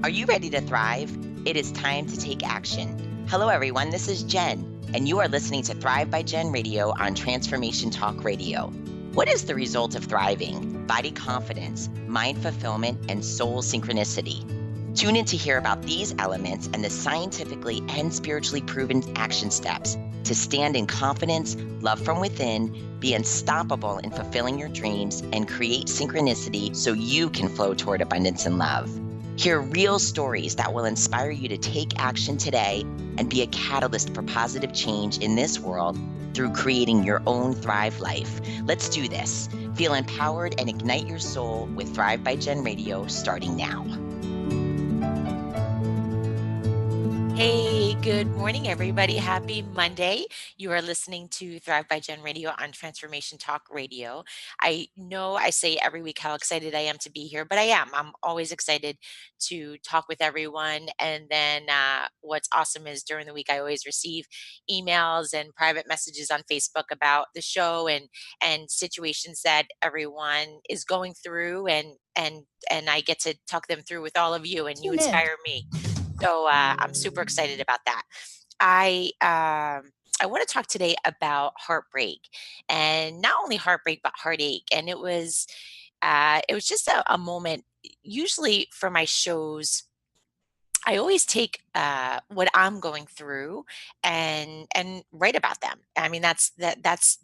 Are you ready to thrive? It is time to take action. Hello, everyone. This is Jen, and you are listening to Thrive by Jen Radio on Transformation Talk Radio. What is the result of thriving? Body confidence, mind fulfillment, and soul synchronicity. Tune in to hear about these elements and the scientifically and spiritually proven action steps to stand in confidence, love from within, be unstoppable in fulfilling your dreams, and create synchronicity so you can flow toward abundance and love. Hear real stories that will inspire you to take action today and be a catalyst for positive change in this world through creating your own Thrive life. Let's do this. Feel empowered and ignite your soul with Thrive by Jen Radio starting now. Hey, good morning, everybody. Happy Monday. You are listening to Thrive by Jen Radio on Transformation Talk Radio. I know I say every week how excited I am to be here, but I am. I'm always excited to talk with everyone. And then what's awesome is during the week, I always receive emails and private messages on Facebook about the show and situations that everyone is going through, and I get to talk them through with all of you, and you Tune in. inspire me. So I'm super excited about that. I want to talk today about heartbreak, and not only heartbreak but heartache. And it was just a moment. Usually for my shows, I always take what I'm going through and write about them. I mean, that's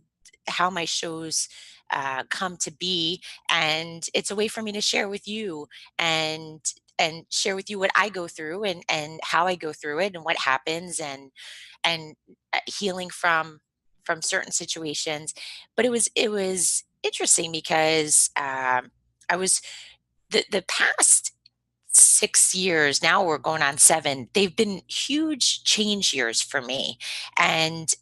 how my shows come to be, and it's a way for me to share with you and and share with you what I go through and how I go through it and what happens and healing from certain situations. But it was interesting because I was the past 6 years, now we're going on 7, they've been huge change years for me. And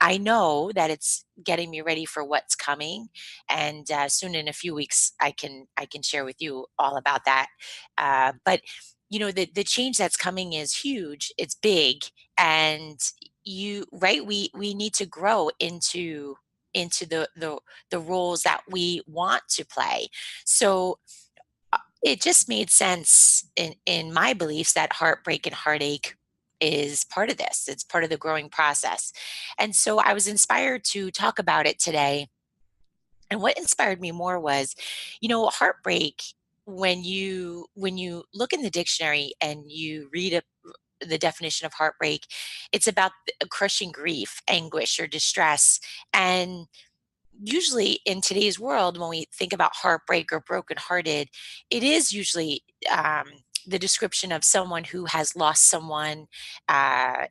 I know that it's getting me ready for what's coming. And soon in a few weeks, I can share with you all about that. But the change that's coming is huge. It's big, and we need to grow into the roles that we want to play. So it just made sense in my beliefs that heartbreak and heartache is part of this. It's part of the growing process. And so I was inspired to talk about it today. And what inspired me more was, heartbreak, when you look in the dictionary and you read the definition of heartbreak, it's about crushing grief, anguish, or distress. And usually in today's world, when we think about heartbreak or brokenhearted, it is usually the description of someone who has lost someone.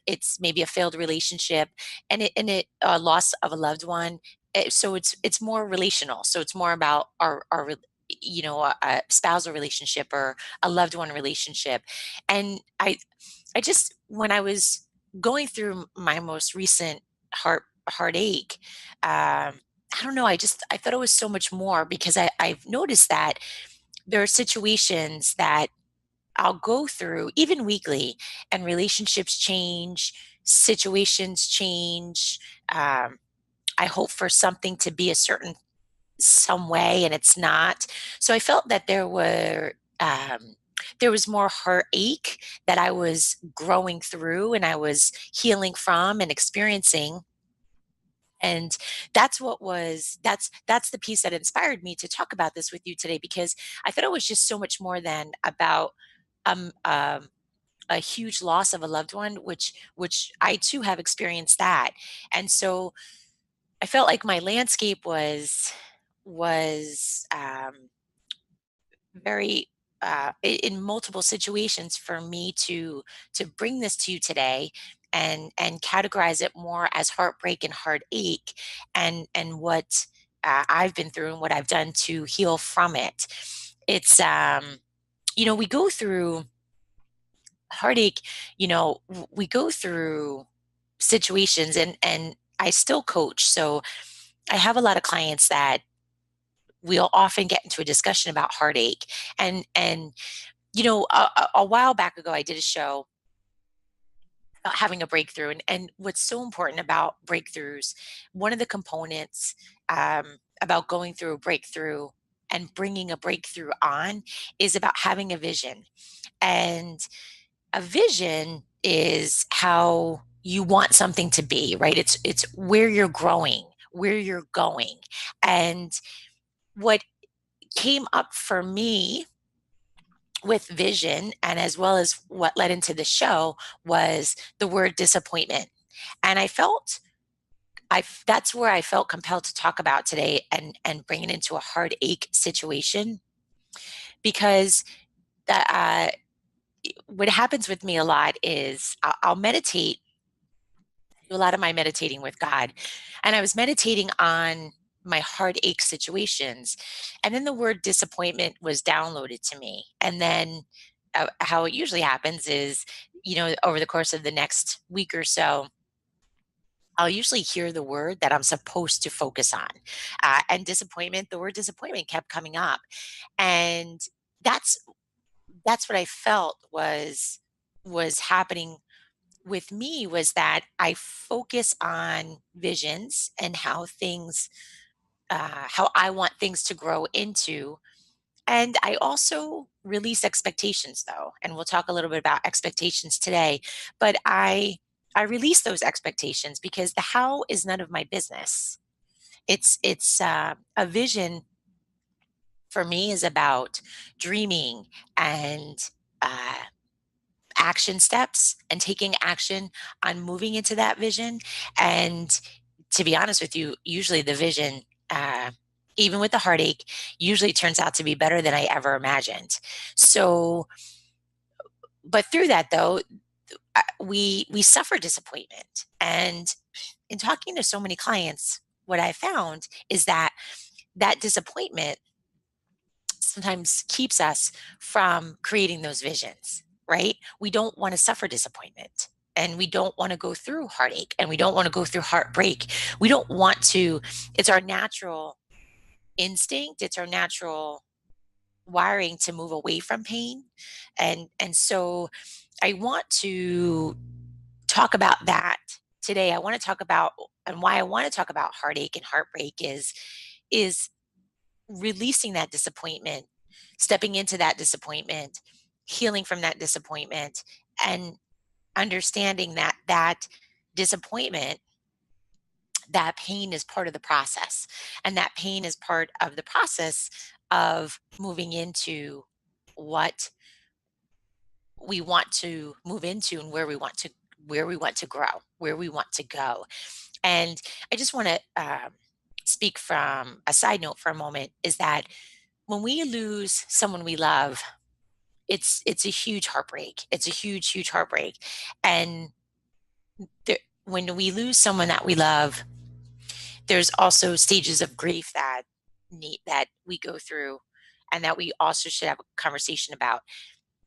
It's maybe a failed relationship, and it a loss of a loved one. So it's more relational. So it's more about a spousal relationship or a loved one relationship. And I just when I was going through my most recent heartache. I don't know. I thought it was so much more because I've noticed that there are situations that I'll go through even weekly, and relationships change, situations change. Um, I hope for something to be a certain some way, and it's not. So I felt that there was more heartache that I was growing through and I was healing from and experiencing. And that's the piece that inspired me to talk about this with you today, because I thought it was just so much more than about um, um, a huge loss of a loved one, which I too have experienced that. And so I felt like my landscape was very in multiple situations for me to bring this to you today and categorize it more as heartbreak and heartache, and what I've been through and what I've done to heal from it. It's we go through heartache. We go through situations, and I still coach, so I have a lot of clients that we'll often get into a discussion about heartache. And a while back ago, I did a show about having a breakthrough, and what's so important about breakthroughs, one of the components about going through a breakthrough and bringing a breakthrough on is about having a vision. And a vision is how you want something to be, right? It's where you're growing, where you're going. And what came up for me with vision, and as well as what led into the show, was the word disappointment. And that's where I felt compelled to talk about today, and bring it into a heartache situation, because that what happens with me a lot is I'll meditate, do a lot of my meditating with God, and I was meditating on my heartache situations, and then the word disappointment was downloaded to me. And then how it usually happens is, over the course of the next week or so, I'll usually hear the word that I'm supposed to focus on. And disappointment, the word disappointment kept coming up. And that's that's what I felt was happening with me, was that I focus on visions and how I want things to grow into. And I also release expectations, though, and we'll talk a little bit about expectations today. But I release those expectations because the how is none of my business. It's a vision for me is about dreaming and uh, action steps, and taking action on moving into that vision. And to be honest with you, usually the vision, uh, even with the heartache, usually turns out to be better than I ever imagined. So, but through that though, we suffer disappointment. And in talking to so many clients, what I found is that that disappointment sometimes keeps us from creating those visions, right? We don't want to suffer disappointment, and we don't want to go through heartache, and we don't want to go through heartbreak. We don't want to, it's our natural instinct, it's our natural wiring to move away from pain. And so I want to talk about that today. I want to talk about, and why I want to talk about heartache and heartbreak is releasing that disappointment, stepping into that disappointment, healing from that disappointment, and understanding that that disappointment, that pain is part of the process. And that pain is part of the process of moving into what we want to move into, and where we want to grow, where we want to go. And I just want to speak from a side note for a moment, is that when we lose someone we love, it's a huge heartbreak. It's a huge heartbreak. And when we lose someone that we love, there's also stages of grief that we go through, and that we also should have a conversation about.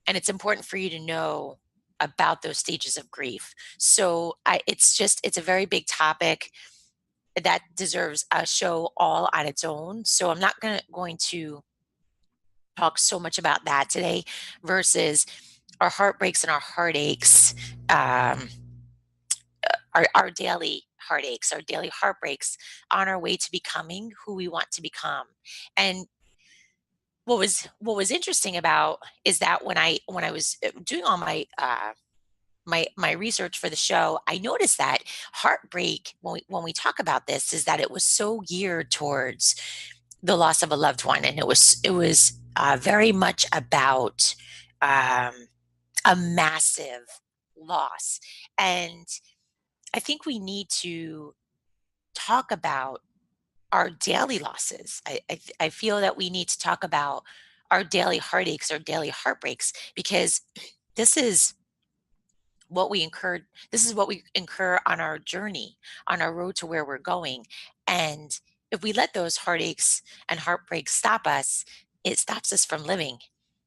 And it's important for you to know about those stages of grief. So it's a very big topic that deserves a show all on its own. So I'm not going to talk so much about that today, versus our heartbreaks and our heartaches, um, our daily heartaches, our daily heartbreaks, on our way to becoming who we want to become. And what was interesting about is that when I was doing all my research for the show, I noticed that heartbreak, when we talk about this, is that it was so geared towards the loss of a loved one, and it was very much about um, a massive loss. And I think we need to talk about our daily losses. I feel that we need to talk about our daily heartaches, our daily heartbreaks, because this is this is what we incur on our journey, on our road to where we're going. And if we let those heartaches and heartbreaks stop us, it stops us from living.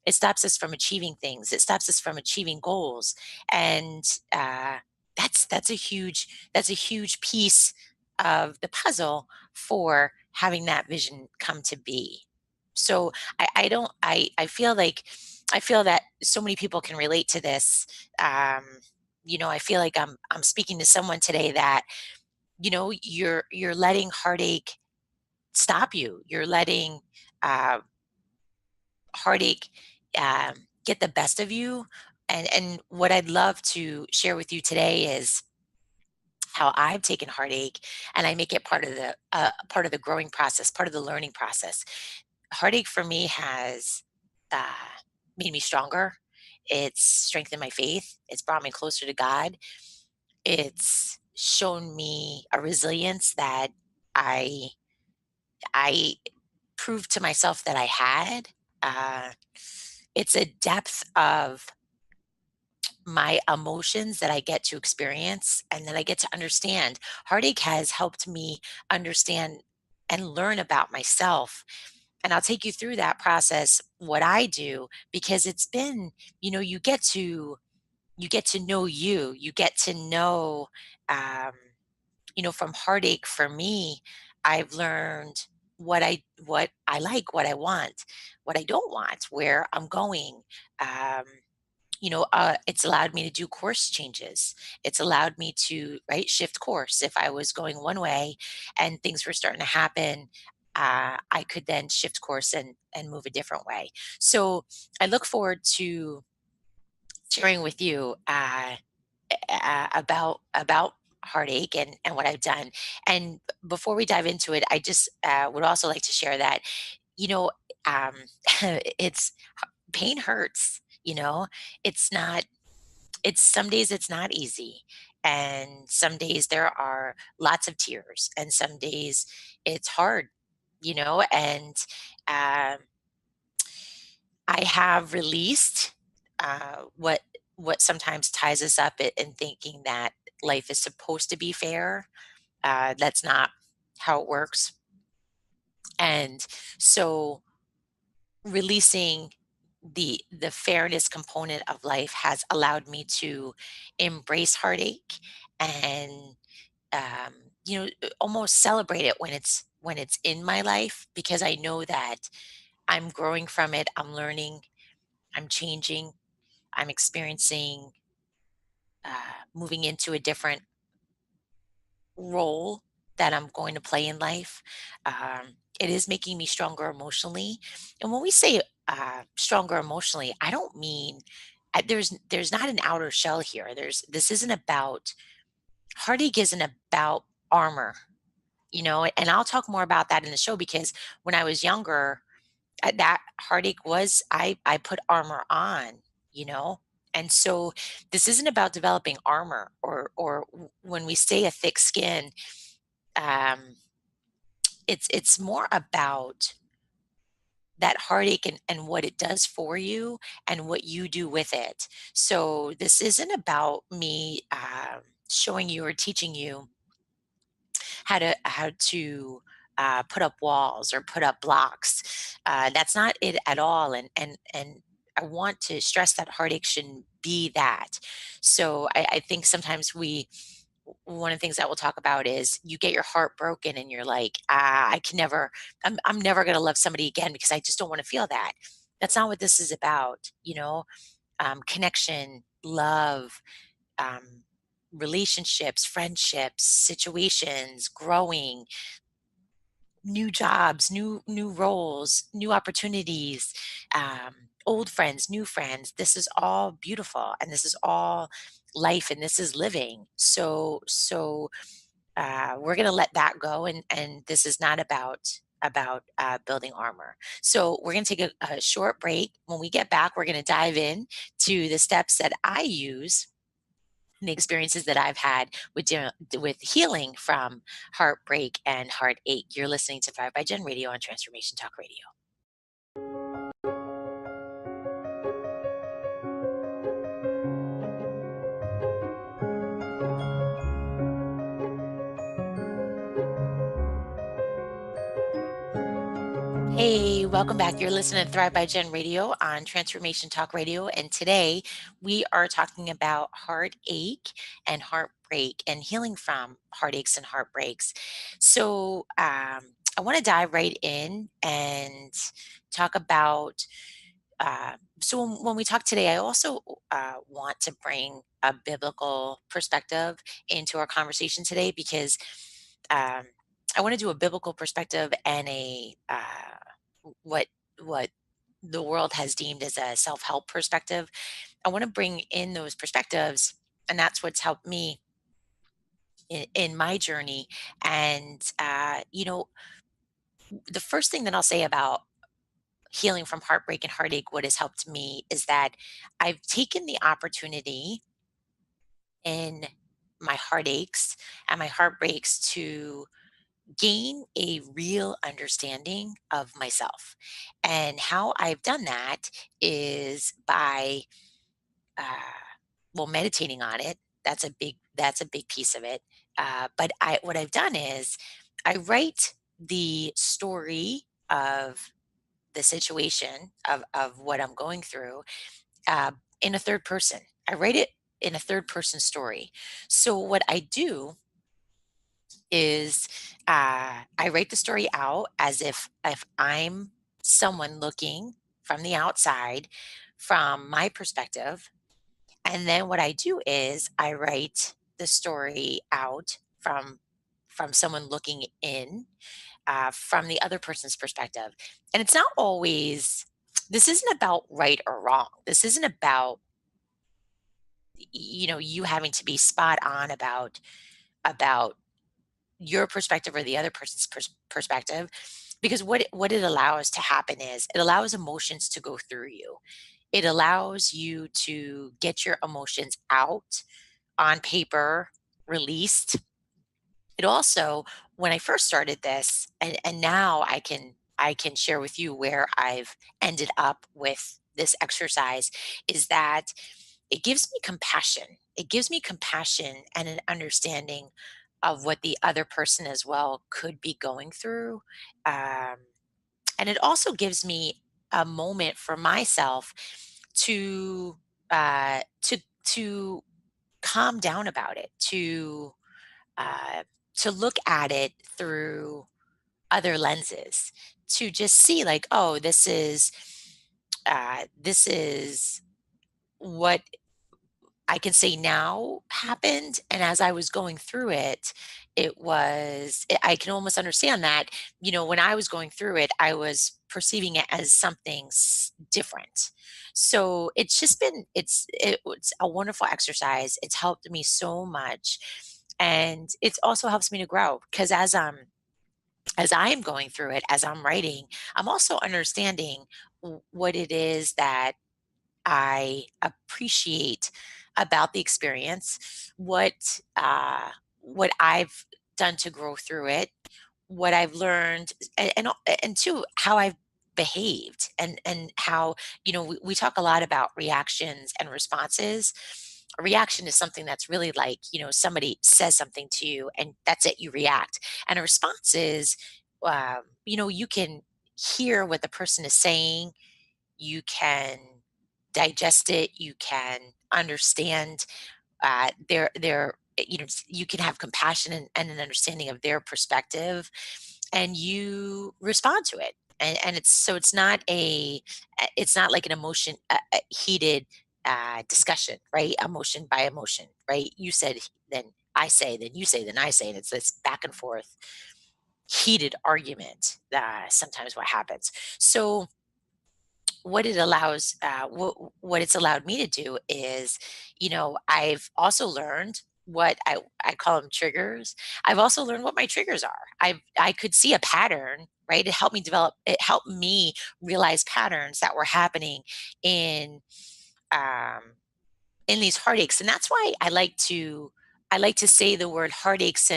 It stops us from achieving things. It stops us from achieving goals. And that's a huge piece of the puzzle for having that vision come to be. So I feel that so many people can relate to this. um, I feel like I'm speaking to someone today that, you're letting heartache stop you. You're letting heartache get the best of you. And what I'd love to share with you today is how I've taken heartache and I make it part of the growing process, part of the learning process. Heartache for me has uh, made me stronger. It's strengthened my faith. It's brought me closer to God. It's shown me a resilience that I I proved to myself that I had. Uh, it's a depth of my emotions that I get to experience and that I get to understand. Heartache has helped me understand and learn about myself. And I'll take you through that process, what I do, because it's been, you get to know you. You get to know um, from heartache for me, I've learned what I like, what I want, what I don't want, where I'm going. Um, it's allowed me to do course changes. It's allowed me to, right, shift course. If I was going one way and things were starting to happen, I could then shift course and move a different way. So I look forward to sharing with you about heartache and what I've done. And before we dive into it, I just would also like to share that you know um, it's pain hurts. It's not it's some days it's not easy, and some days there are lots of tears, and some days it's hard, and um, I have released what sometimes ties us up in thinking that life is supposed to be fair. That's not how it works. And so releasing the fairness component of life has allowed me to embrace heartache and um, almost celebrate it when it's in my life, because I know that I'm growing from it. I'm learning. I'm changing. I'm experiencing moving into a different role that I'm going to play in life. It is making me stronger emotionally. And when we say stronger emotionally, I don't mean there's not an outer shell here. This isn't about heartache isn't about armor, and I'll talk more about that in the show, because when I was younger, that heartache was I put armor on, you know? And so this isn't about developing armor, or when we say a thick skin, um, it's more about that heartache and what it does for you and what you do with it. So this isn't about me showing you or teaching you how to put up walls or put up blocks. That's not it at all. And I want to stress that heartache shouldn't be that. So I think sometimes one of the things that we'll talk about is you get your heart broken and you're like, I can never, I'm never going to love somebody again because I just don't want to feel that. That's not what this is about. Connection, love, um, relationships, friendships, situations, growing, new jobs, new roles, new opportunities, old friends, new friends. This is all beautiful, and this is all life, and this is living. So we're going to let that go, and this is not about building armor. So we're going to take a short break. When we get back, we're going to dive in to the steps that I use and the experiences that I've had with healing from heartbreak and heartache. You're listening to Thrive by Gen Radio on Transformation Talk Radio. Hey, welcome back. You're listening to Thrive by Gen Radio on Transformation Talk Radio. And today we are talking about heartache and heartbreak and healing from heartaches and heartbreaks. So I want to dive right in and talk about. So when we talk today, I also want to bring a biblical perspective into our conversation today, because um, I want to do a biblical perspective and a what what the world has deemed as a self-help perspective. I want to bring in those perspectives, and that's what's helped me in my journey. And the first thing that I'll say about healing from heartbreak and heartache, what has helped me is that I've taken the opportunity in my heartaches and my heartbreaks to gain a real understanding of myself. And how I've done that is by uh, well, meditating on it. That's a big piece of it. But I what I've done is I write the story of the situation of what I'm going through uh, in a third person. I write it in a third person story. So what I do is I write the story out as if I'm someone looking from the outside, from my perspective, and then what I do is I write the story out from someone looking in, from the other person's perspective. And it's not always, this isn't about right or wrong. This isn't about, you having to be spot on about your perspective or the other person's perspective, because what it allows to happen is it allows emotions to go through you. It allows you to get your emotions out on paper, released. It also, when I first started this, and now I can share with you where I've ended up with this exercise, is that it gives me compassion. It gives me compassion and an understanding of what the other person as well could be going through. Um, and it also gives me a moment for myself to to calm down about it, uh, to look at it through other lenses, to just see like, oh, this is what I can say now happened, and as I was going through it, I can almost understand that, when I was going through it, I was perceiving it as something different. So it's just been it's a wonderful exercise. It's helped me so much, and it also helps me to grow because as I am going through it, as I'm writing, I'm also understanding what it is that I appreciate about the experience, what I've done to grow through it, what I've learned, and two, how I've behaved, and how, we talk a lot about reactions and responses. A reaction is something that's really like, somebody says something to you and that's it, you react. And a response is, you can hear what the person is saying, you can digest it, you can understand you can have compassion and an understanding of their perspective, and you respond to it. And it's not it's not like an a heated discussion, right? Emotion by emotion, right? You said, then I say, then you say, then I say, and it's this back and forth heated argument. Sometimes what happens. So what it's allowed me to do is, I've also learned what I call them triggers. I've also learned what my triggers are. I could see a pattern, right? It helped me realize patterns that were happening in um in these heartaches. And that's why I like to say the word heartaches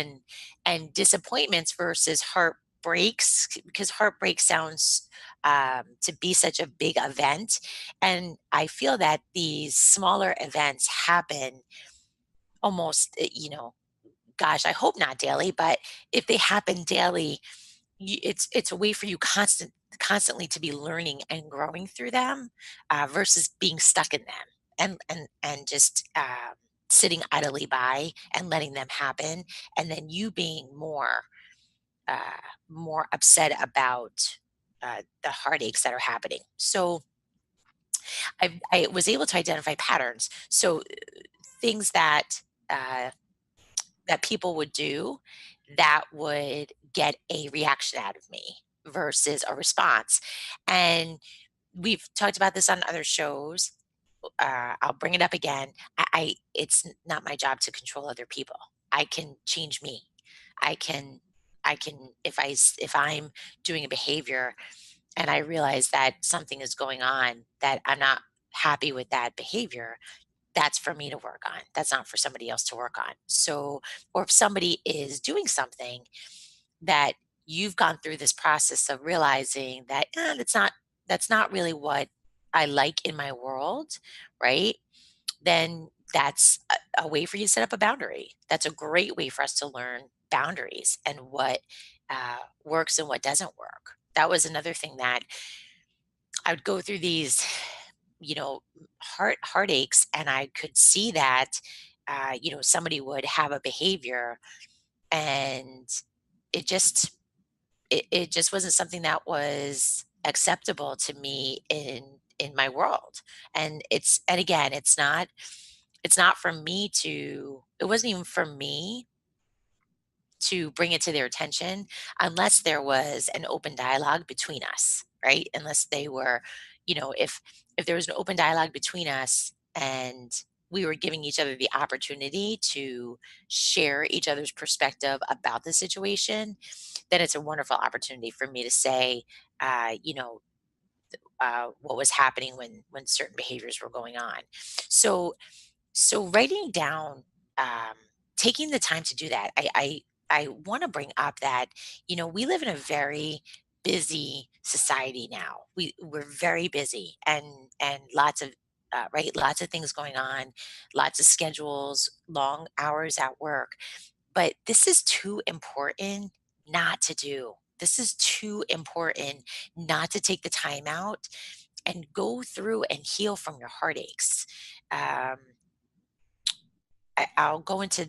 and disappointments versus heartbreaks, because heartbreak sounds to be such a big event. And I feel that these smaller events happen almost, gosh, I hope not daily, but if they happen daily, it's a way for you constantly to be learning and growing through them, versus being stuck in them and just sitting idly by and letting them happen, and then you being uh, more upset about the heartaches that are happening. So I was able to identify patterns. So things uh, that people would do that would get a reaction out of me versus a response. And we've talked about this on other shows. I'll bring it up again. It's not my job to control other people. I can change me. I can, if I'm doing a behavior and I realize that something is going on that I'm not happy with that behavior, that's for me to work on. That's not for somebody else to work on. So, or if somebody is doing something that you've gone through this process of realizing that that's not really what I like in my world, right? Then that's a way for you to set up a boundary. That's a great way for us to learn boundaries and what works and what doesn't work. That was another thing that I would go through these, heartaches, and I could see that, somebody would have a behavior, and it just it just wasn't something that was acceptable to me in my world. And again, it's not for me to it wasn't even for me to bring it to their attention unless there was an open dialogue between us, right? Unless they were, if there was an open dialogue between us and we were giving each other the opportunity to share each other's perspective about the situation, then it's a wonderful opportunity for me to say, uh, you know, what was happening when certain behaviors were going on. So writing down, um, taking the time to do that, I want to bring up that we live in a very busy society now. We're very busy, and lots of lots of things going on, lots of schedules, long hours at work. But this is too important not to do. This is too important not to take the time out and go through and heal from your heartaches. Um, I'll go into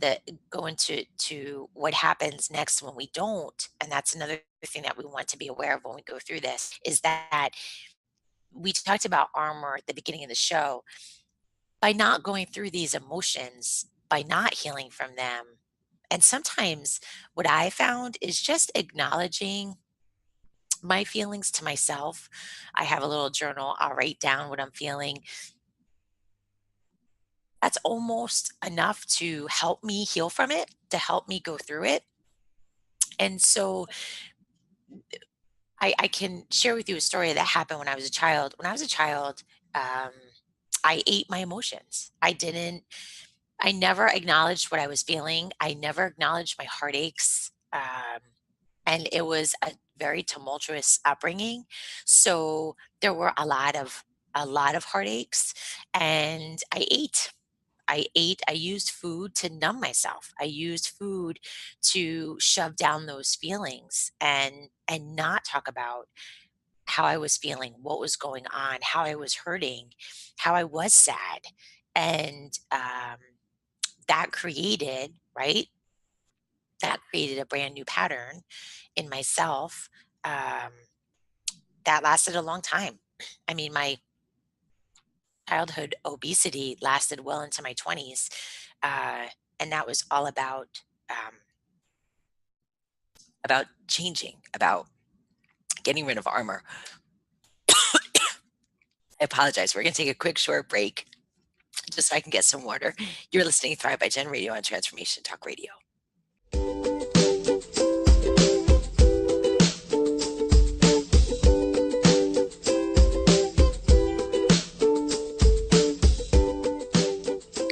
what happens next when we don't, and that's another thing that we want to be aware of when we go through this, is that we talked about armor at the beginning of the show. By not going through these emotions, by not healing from them, and sometimes what I found is just acknowledging my feelings to myself. I have a little journal, I'll write down what I'm feeling. That's almost enough to help me heal from it, to help me go through it. And so I can share with you a story that happened when I was a child. When I was a child, um, I ate my emotions. I never acknowledged what I was feeling. I never acknowledged my heartaches. And it was a very tumultuous upbringing. So there were a lot of heartaches, and I used food to numb myself. I used food to shove down those feelings and not talk about how I was feeling, what was going on, how I was hurting, how I was sad. And that created, right? That created a brand new pattern in myself, um, that lasted a long time. I mean, my childhood obesity lasted well into my 20s. Uh, and that was all about changing, about getting rid of armor. I apologize. We're going to take a quick short break just so I can get some water. You're listening to Thrive by Gen Radio on Transformation Talk Radio.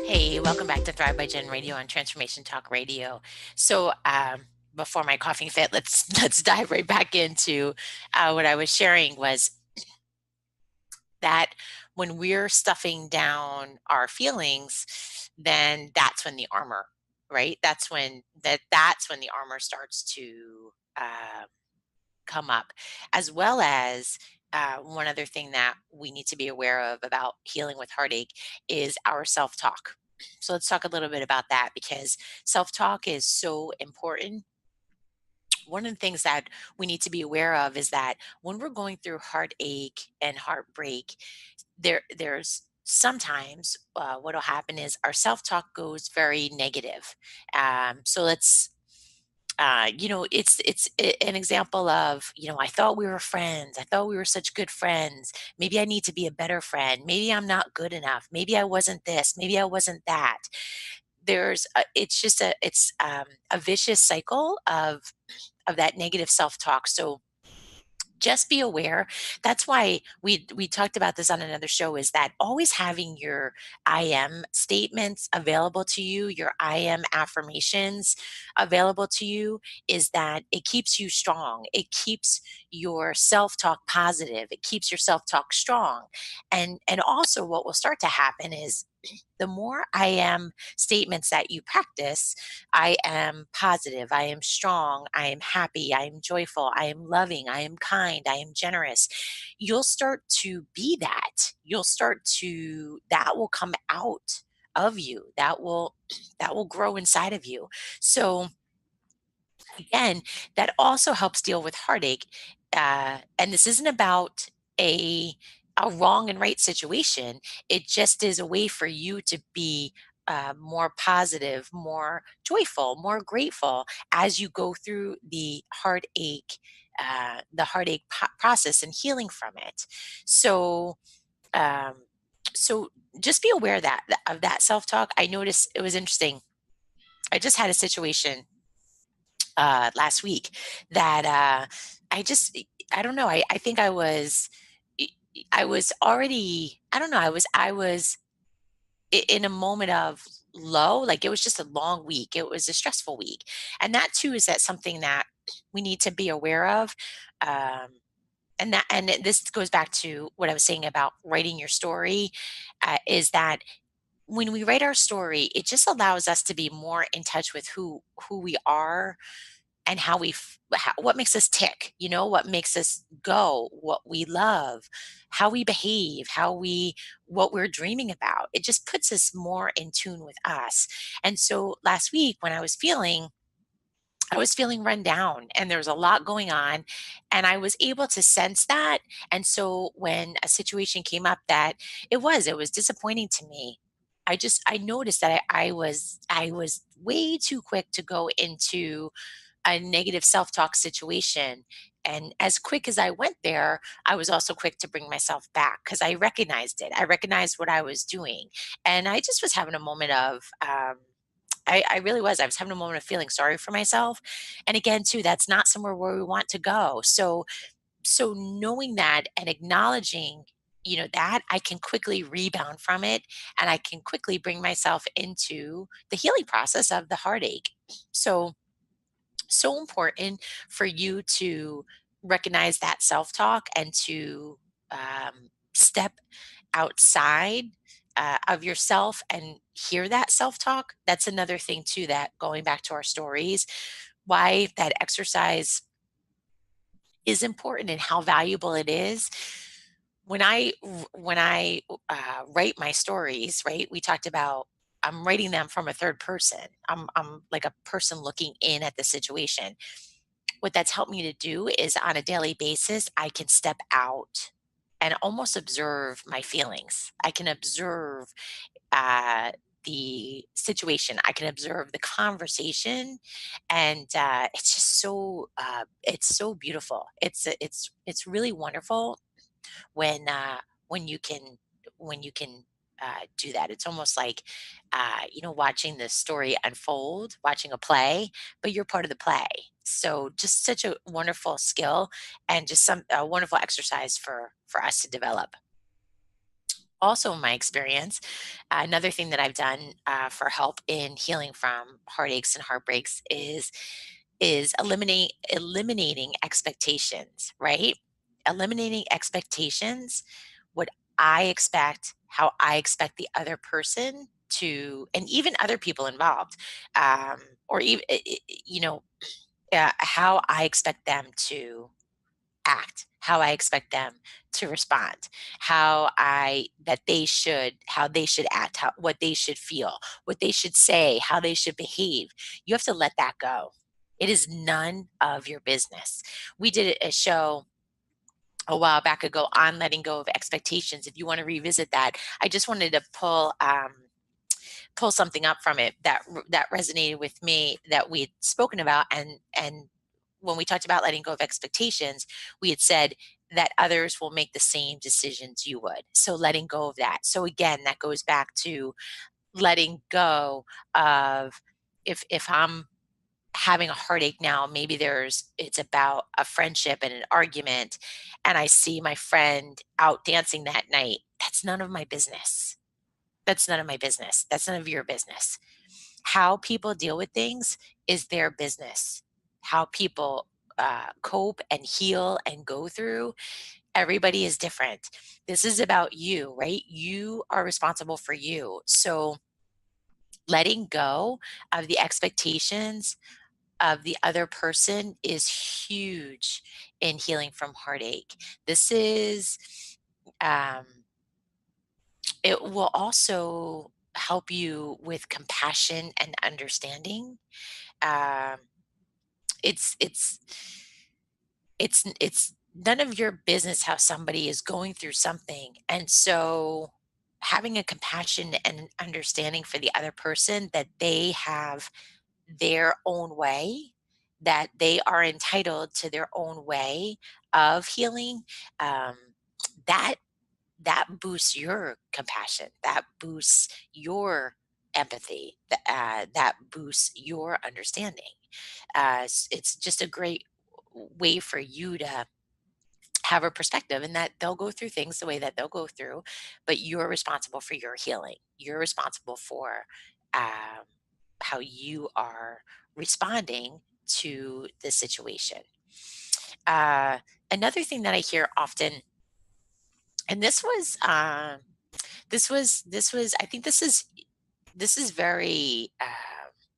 Hey, welcome back to Thrive by Gen Radio on Transformation Talk Radio. So, before my coughing fit, let's dive right back into what I was sharing was that when we're stuffing down our feelings, then that's when the armor, right? That's when the armor starts to come up, as well as one other thing that we need to be aware of about healing with heartache is our self-talk. So let's talk a little bit about that because self-talk is so important. One of the things that we need to be aware of is that when we're going through heartache and heartbreak, there's sometimes what'll happen is our self-talk goes very negative. So let's An example of, I thought we were friends. I thought we were such good friends. Maybe I need to be a better friend. Maybe I'm not good enough. Maybe I wasn't this. Maybe I wasn't that. It's a vicious cycle of that negative self-talk. So just be aware. That's why we talked about this on another show, is that always having your I am statements available to you, your I am affirmations available to you, is that it keeps you strong. It keeps your self-talk positive. It keeps your self-talk strong. And also what will start to happen is the more I am statements that you practice, I am positive, I am strong, I am happy, I am joyful, I am loving, I am kind, I am generous. You'll start to be that. That will come out of you. That will grow inside of you. So again, that also helps deal with heartache. And this isn't about a a wrong and right situation. It just is a way for you to be more positive, more joyful, more grateful as you go through process and healing from it. So, um, so just be aware of that self talk. I noticed it was interesting. I just had a situation last week that I don't know. I think I was already, I don't know. I was in a moment of low, like it was just a long week. It was a stressful week. And that too is that something that we need to be aware of. Um, this goes back to what I was saying about writing your story, is that when we write our story, it just allows us to be more in touch with who we are, and what makes us tick, what makes us go, what we love, how we behave, what we're dreaming about. It just puts us more in tune with us. And so last week when I was feeling run down and there was a lot going on, and I was able to sense that. And so when a situation came up that it was disappointing to me, I noticed that I was way too quick to go into a negative self-talk situation. And as quick as I went there, I was also quick to bring myself back because I recognized it. I recognized what I was doing. And I just was having a moment of, I really was. I was having a moment of feeling sorry for myself. And again, too, that's not somewhere where we want to go. So knowing that and acknowledging, that I can quickly rebound from it, and I can quickly bring myself into the healing process of the heartache. So important for you to recognize that self talk and to step outside of yourself and hear that self talk. That's another thing, too, that going back to our stories, why that exercise is important and how valuable it is. When I write my stories, right? We talked about I'm writing them from a third person. I'm like a person looking in at the situation. What that's helped me to do is on a daily basis, I can step out and almost observe my feelings. I can observe uh, the situation. I can observe the conversation, and it's so beautiful. It's really wonderful when uh, when you can do that. It's almost like watching the story unfold, watching a play, but you're part of the play. So just such a wonderful skill, and just some a wonderful exercise for us to develop. Also, in my experience, another thing that I've done for help in healing from heartaches and heartbreaks is eliminating expectations, right? Eliminating expectations, what I expect, how I expect the other person to, and even other people involved, um, or even, how I expect them to act, how I expect them to respond, how they should act, what they should feel, what they should say, how they should behave. You have to let that go. It is none of your business. We did a show a while back ago on letting go of expectations. If you want to revisit that, I just wanted to pull something up from it that resonated with me that we'd spoken about, and when we talked about letting go of expectations, we had said that others will make the same decisions you would. So letting go of that. So again, that goes back to letting go of, if I'm having a heartache now, maybe it's about a friendship and an argument, and I see my friend out dancing that night. That's none of my business. That's none of my business. That's none of your business. How people deal with things is their business. How people cope and heal and go through, everybody is different. This is about you, right? You are responsible for you. So letting go of the expectations of the other person is huge in healing from heartache. This is, um, it will also help you with compassion and understanding. Um, it's it's none of your business how somebody is going through something, and so having a compassion and an understanding for the other person, that they have their own way, that they are entitled to their own way of healing, um, that boosts your compassion, that boosts your empathy, that boosts your understanding. It's just a great way for you to have a perspective, and that they'll go through things the way that they'll go through, but you're responsible for your healing. You're responsible for um, how you are responding to the situation. Uh, Another thing that I hear often, and this was I think this is very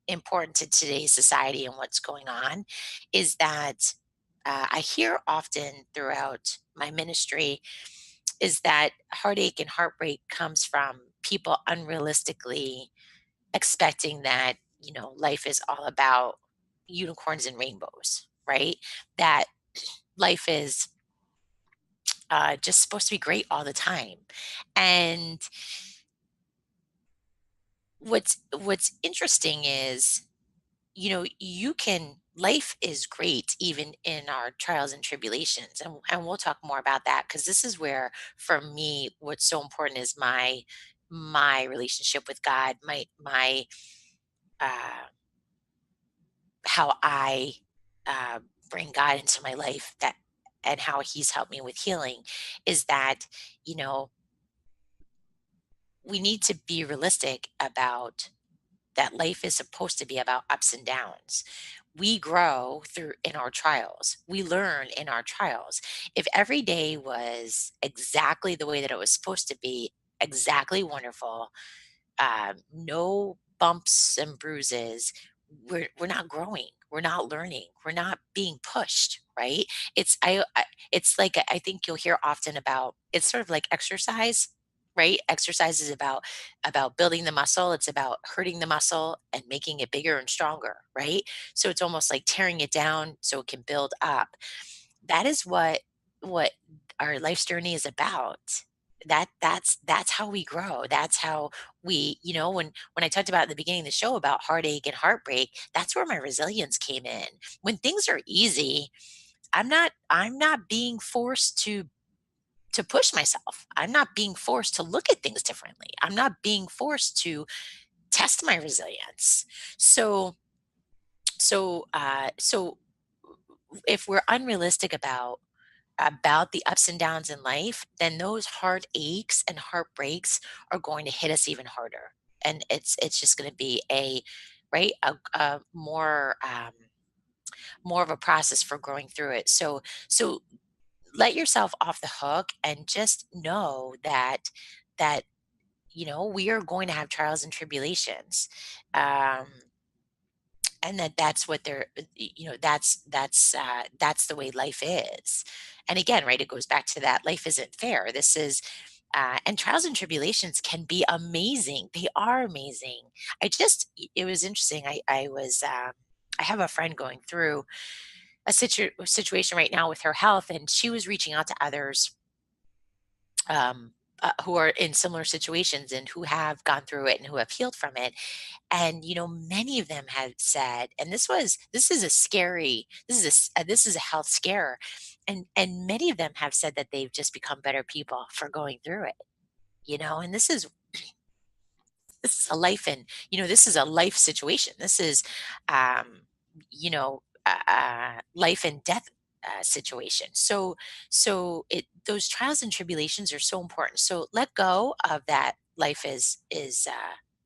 important to today's society and what's going on, is that I hear often throughout my ministry is that heartache and heartbreak comes from people unrealistically expecting that, life is all about unicorns and rainbows, right? That life is just supposed to be great all the time. And what's interesting is, you can life is great even in our trials and tribulations, and we'll talk more about that, because this is where, for me, what's so important is my relationship with God, my uh how I uh bring God into my life, that and how he's helped me with healing, is that, you know we need to be realistic about that life is supposed to be about ups and downs. We grow through in our trials. We learn in our trials. If every day was exactly the way that it was supposed to be, exactly wonderful, no bumps and bruises, we're not growing. We're not learning. We're not being pushed, right? It's like, I think you'll hear often about, it's sort of like exercise, right? Exercise is about building the muscle. It's about hurting the muscle and making it bigger and stronger, right? So it's almost like tearing it down so it can build up. That is what our life's journey is about. That's how we grow. That's how we, when I talked about at the beginning of the show about heartache and heartbreak, that's where my resilience came in. When things are easy, I'm not being forced to push myself. I'm not being forced to look at things differently. I'm not being forced to test my resilience. So if we're unrealistic about the ups and downs in life, then those heartaches and heartbreaks are going to hit us even harder. And it's just going to be a more of a process for growing through it. So let yourself off the hook and just know that we are going to have trials and tribulations. Um, and that's what they're that's the way life is. And again, right, it goes back to that life isn't fair. This is And trials and tribulations can be amazing. They are amazing. It was interesting. I have a friend going through a situation right now with her health, and she was reaching out to others, um, who are in similar situations and who have gone through it and who have healed from it. And many of them have said, and this is a scary, this is a health scare, and many of them have said that they've just become better people for going through it. And this is a life, and this is a life situation. This is um life and death situation. So it those trials and tribulations are so important. So let go of that life is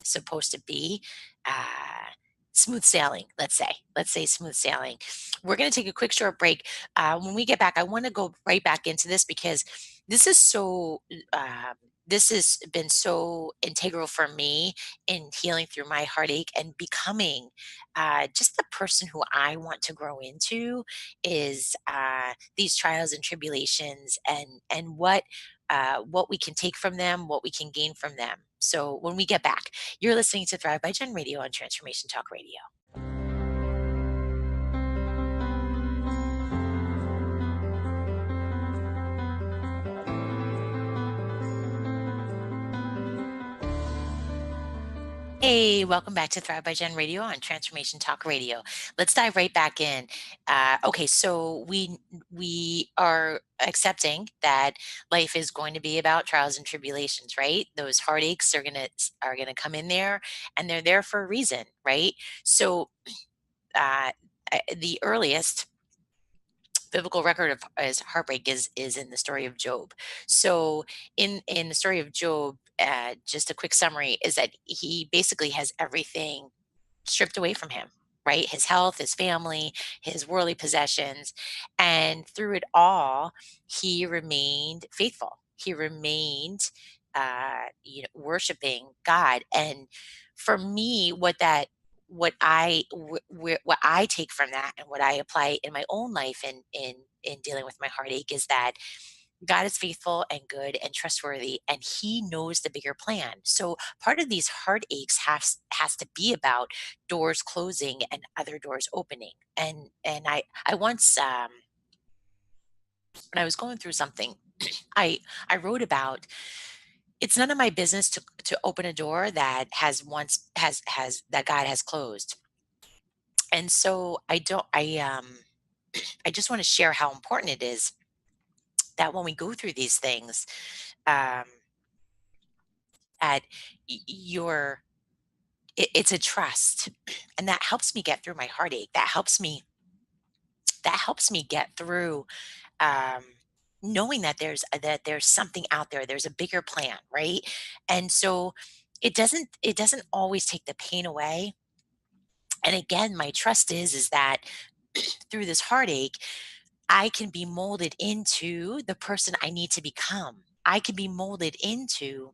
supposed to be uh smooth sailing. Let's say smooth sailing. We're going to take a quick short break. When we get back, I want to go right back into this because this is so um, this has been so integral for me in healing through my heartache and becoming just the person who I want to grow into is these trials and tribulations, and what we can take from them, what we can gain from them. So when we get back, you're listening to Thrive by Gen Radio on Transformation Talk Radio. Hey, welcome back to Thrive by Gen Radio on Transformation Talk Radio. Let's dive right back in. Okay, so we are accepting that life is going to be about trials and tribulations, right? Those heartaches are gonna come in there, and they're there for a reason, right? So uh, the earliest biblical record of as heartbreak is in the story of Job. So in the story of Job, just a quick summary is that he basically has everything stripped away from him, right? His health, his family, his worldly possessions. And through it all, he remained faithful. He remained, worshiping God. And for me, what I take from that and what I apply in my own life in dealing with my heartache is that God is faithful and good and trustworthy, and He knows the bigger plan. So part of these heartaches has to be about doors closing and other doors opening. And I once when I was going through something, I wrote about it's none of my business to open a door that has once has that God has closed. And so I just want to share how important it is that when we go through these things, um, that you're it's a trust, and that helps me get through my heartache. That helps me get through um, knowing that there's something out there. There's a bigger plan, right? And so it doesn't always take the pain away. And again, my trust is that through this heartache, I can be molded into the person I need to become. I can be molded into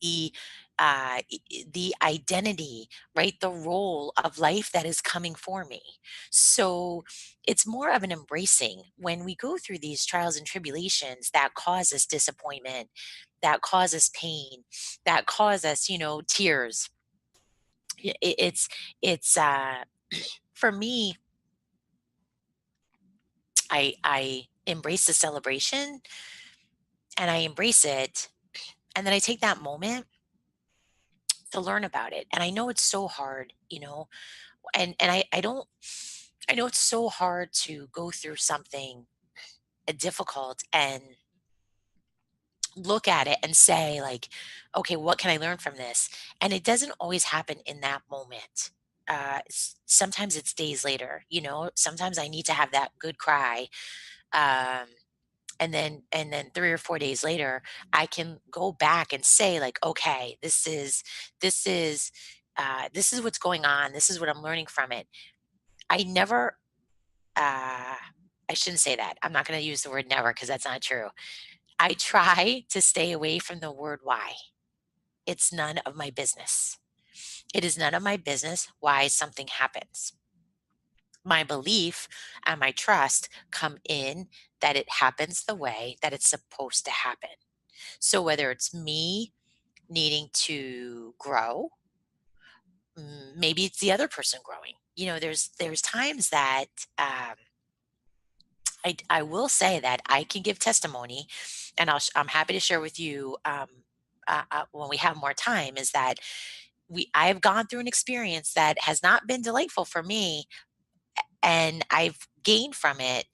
the the identity, right? The role of life that is coming for me. So it's more of an embracing when we go through these trials and tribulations that cause us disappointment, that cause us pain, that cause us, tears. It's for me, I embrace the celebration and I embrace it, and then I take that moment to learn about it. And I know it's so hard, and I don't I know it's so hard to go through something difficult and look at it and say like, okay, what can I learn from this? And it doesn't always happen in that moment. Sometimes it's days later. Sometimes I need to have that good cry, um, and then 3 or 4 days later I can go back and say like, okay, this is what's going on, this is what I'm learning from it. I never uh I shouldn't say that. I'm not going to use the word never because that's not true. I try to stay away from the word why. It's none of my business. It is none of my business why something happens. My belief and my trust come in that it happens the way that it's supposed to happen. So whether it's me needing to grow, maybe it's the other person growing. There's times that I will say that I can give testimony, and I'm happy to share with you, when we have more time, is that I have gone through an experience that has not been delightful for me, and I've gained from it.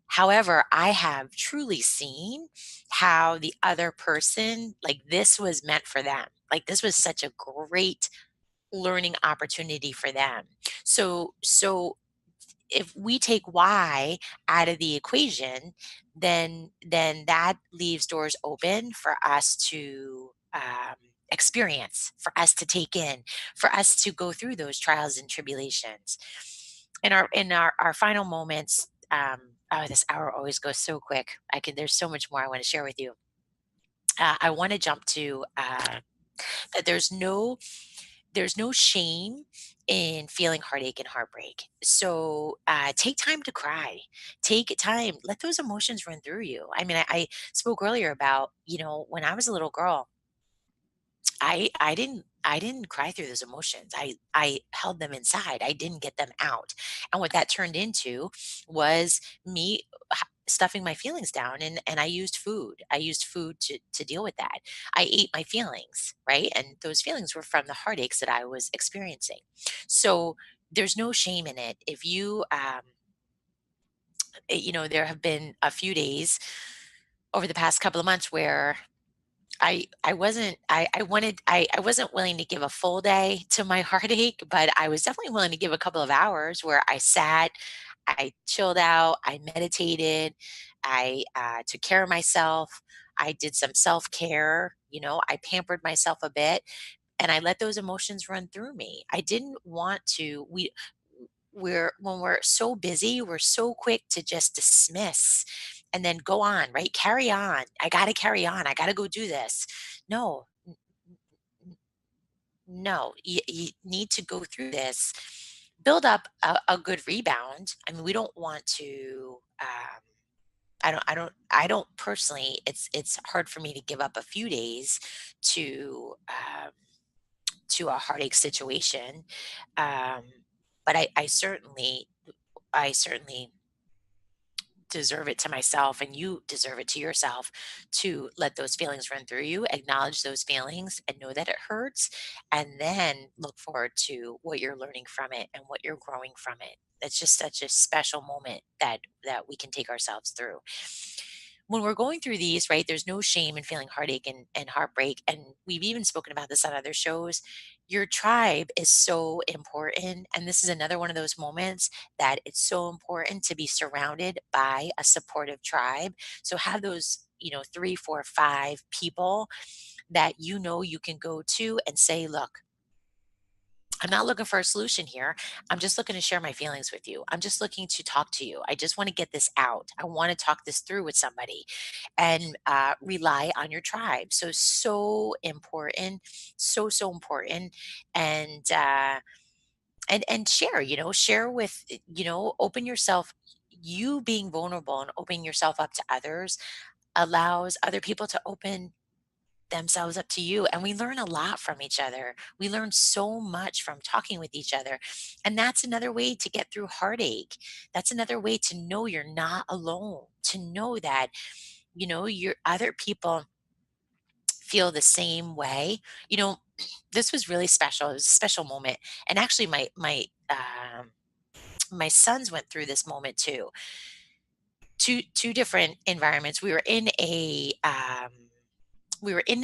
However, I have truly seen how the other person, like, this was meant for them. Like, this was such a great learning opportunity for them. So if we take why out of the equation, then that leaves doors open for us to experience, for us to take in, for us to go through those trials and tribulations. In our final moments, oh, this hour always goes so quick. I could There's so much more I want to share with you. I want to jump to that there's no shame in feeling heartache and heartbreak. So take time to cry. Take time. Let those emotions run through you. I mean, I spoke earlier about, when I was a little girl, I didn't cry through those emotions. I held them inside. I didn't get them out. And what that turned into was me stuffing my feelings down, and I used food. I used food to deal with that. I ate my feelings, right? And those feelings were from the heartaches that I was experiencing. So there's no shame in it. If you there have been a few days over the past couple of months where I wasn't willing to give a full day to my heartache, but I was definitely willing to give a couple of hours where I sat, I chilled out, I meditated, I took care of myself, I did some self-care, I pampered myself a bit, and I let those emotions run through me. I didn't want to we're when we're so busy, we're so quick to just dismiss and then go on, right? Carry on. I got to carry on. I got to go do this. No, no, you need to go through this, build up a good rebound. I mean, we don't want to. I don't personally. It's hard for me to give up a few days to to a heartache situation, um, but I certainly deserve it to myself, and you deserve it to yourself, to let those feelings run through you, acknowledge those feelings and know that it hurts, and then look forward to what you're learning from it and what you're growing from it. It's just such a special moment that we can take ourselves through. When we're going through these, right, there's no shame in feeling heartache and heartbreak. And we've even spoken about this on other shows. Your tribe is so important. And this is another one of those moments that it's so important to be surrounded by a supportive tribe. So have those, three, four, five people that you can go to and say, look, I'm not looking for a solution here. I'm just looking to share my feelings with you. I'm just looking to talk to you. I just want to get this out. I want to talk this through with somebody, and rely on your tribe. So important, so important, and share. Share with open yourself. You being vulnerable and opening yourself up to others allows other people to open themselves up to you, and we learn a lot from each other. We learn so much from talking with each other, and that's another way to get through heartache. That's another way to know you're not alone, to know that your other people feel the same way. you know this was really special. It was a special moment, and actually my sons went through this moment too. Two different environments. We were in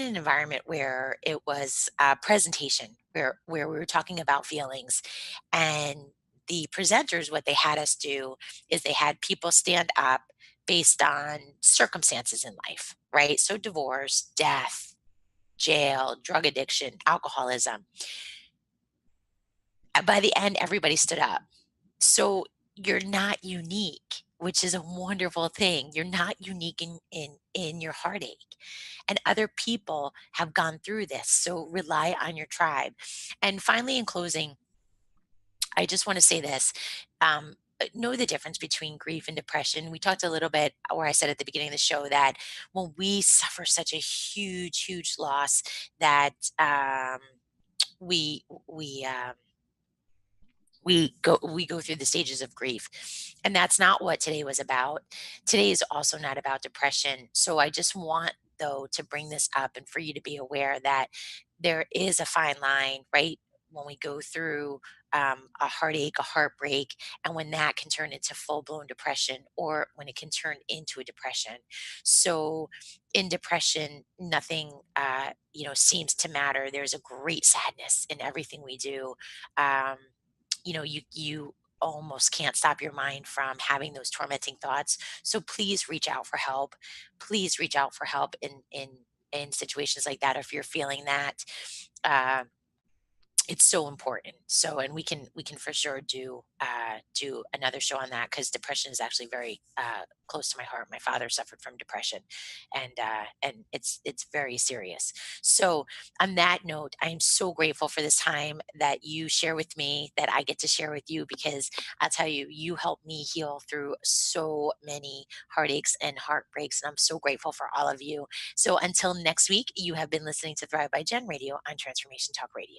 an environment where it was a presentation where we were talking about feelings, and the presenters, what they had us do is they had people stand up based on circumstances in life, right? So divorce, death, jail, drug addiction, alcoholism. By the end, everybody stood up. So you're not unique, which is a wonderful thing. You're not unique in your heartache. And other people have gone through this. So rely on your tribe. And finally, in closing, I just want to say this. Know the difference between grief and depression. We talked a little bit, where I said at the beginning of the show, that when we suffer such a huge loss, that we we go through the stages of grief, and that's not what today was about. Today is also not about depression. So I just want, though, to bring this up and for you to be aware that there is a fine line, right? When we go through a heartache, a heartbreak, and when that can turn into full blown depression, or when it can turn into a depression. So in depression, nothing seems to matter. There's a great sadness in everything we do. um, you almost can't stop your mind from having those tormenting thoughts. So please reach out for help. Please reach out for help in situations like that if you're feeling that. uh, it's so important. So, and we can for sure do another show on that, because depression is actually very close to my heart. My father suffered from depression, and it's very serious. So, on that note, I'm so grateful for this time that you share with me, that I get to share with you, because I'll tell you, you helped me heal through so many heartaches and heartbreaks, and I'm so grateful for all of you. So, until next week, you have been listening to Thrive by Gen Radio on Transformation Talk Radio.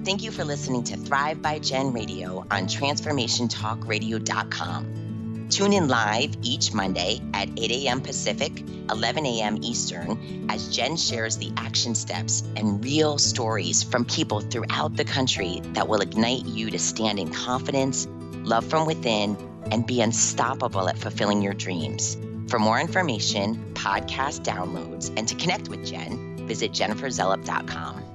Thank you for listening to Thrive by Gen Radio on transformationtalkradio.com. Tune in live each Monday at 8 a.m. Pacific, 11 a.m. Eastern, as Jen shares the action steps and real stories from people throughout the country that will ignite you to stand in confidence, love from within, and be unstoppable at fulfilling your dreams. For more information, podcast downloads, and to connect with Jen, visit jenniferzellup.com.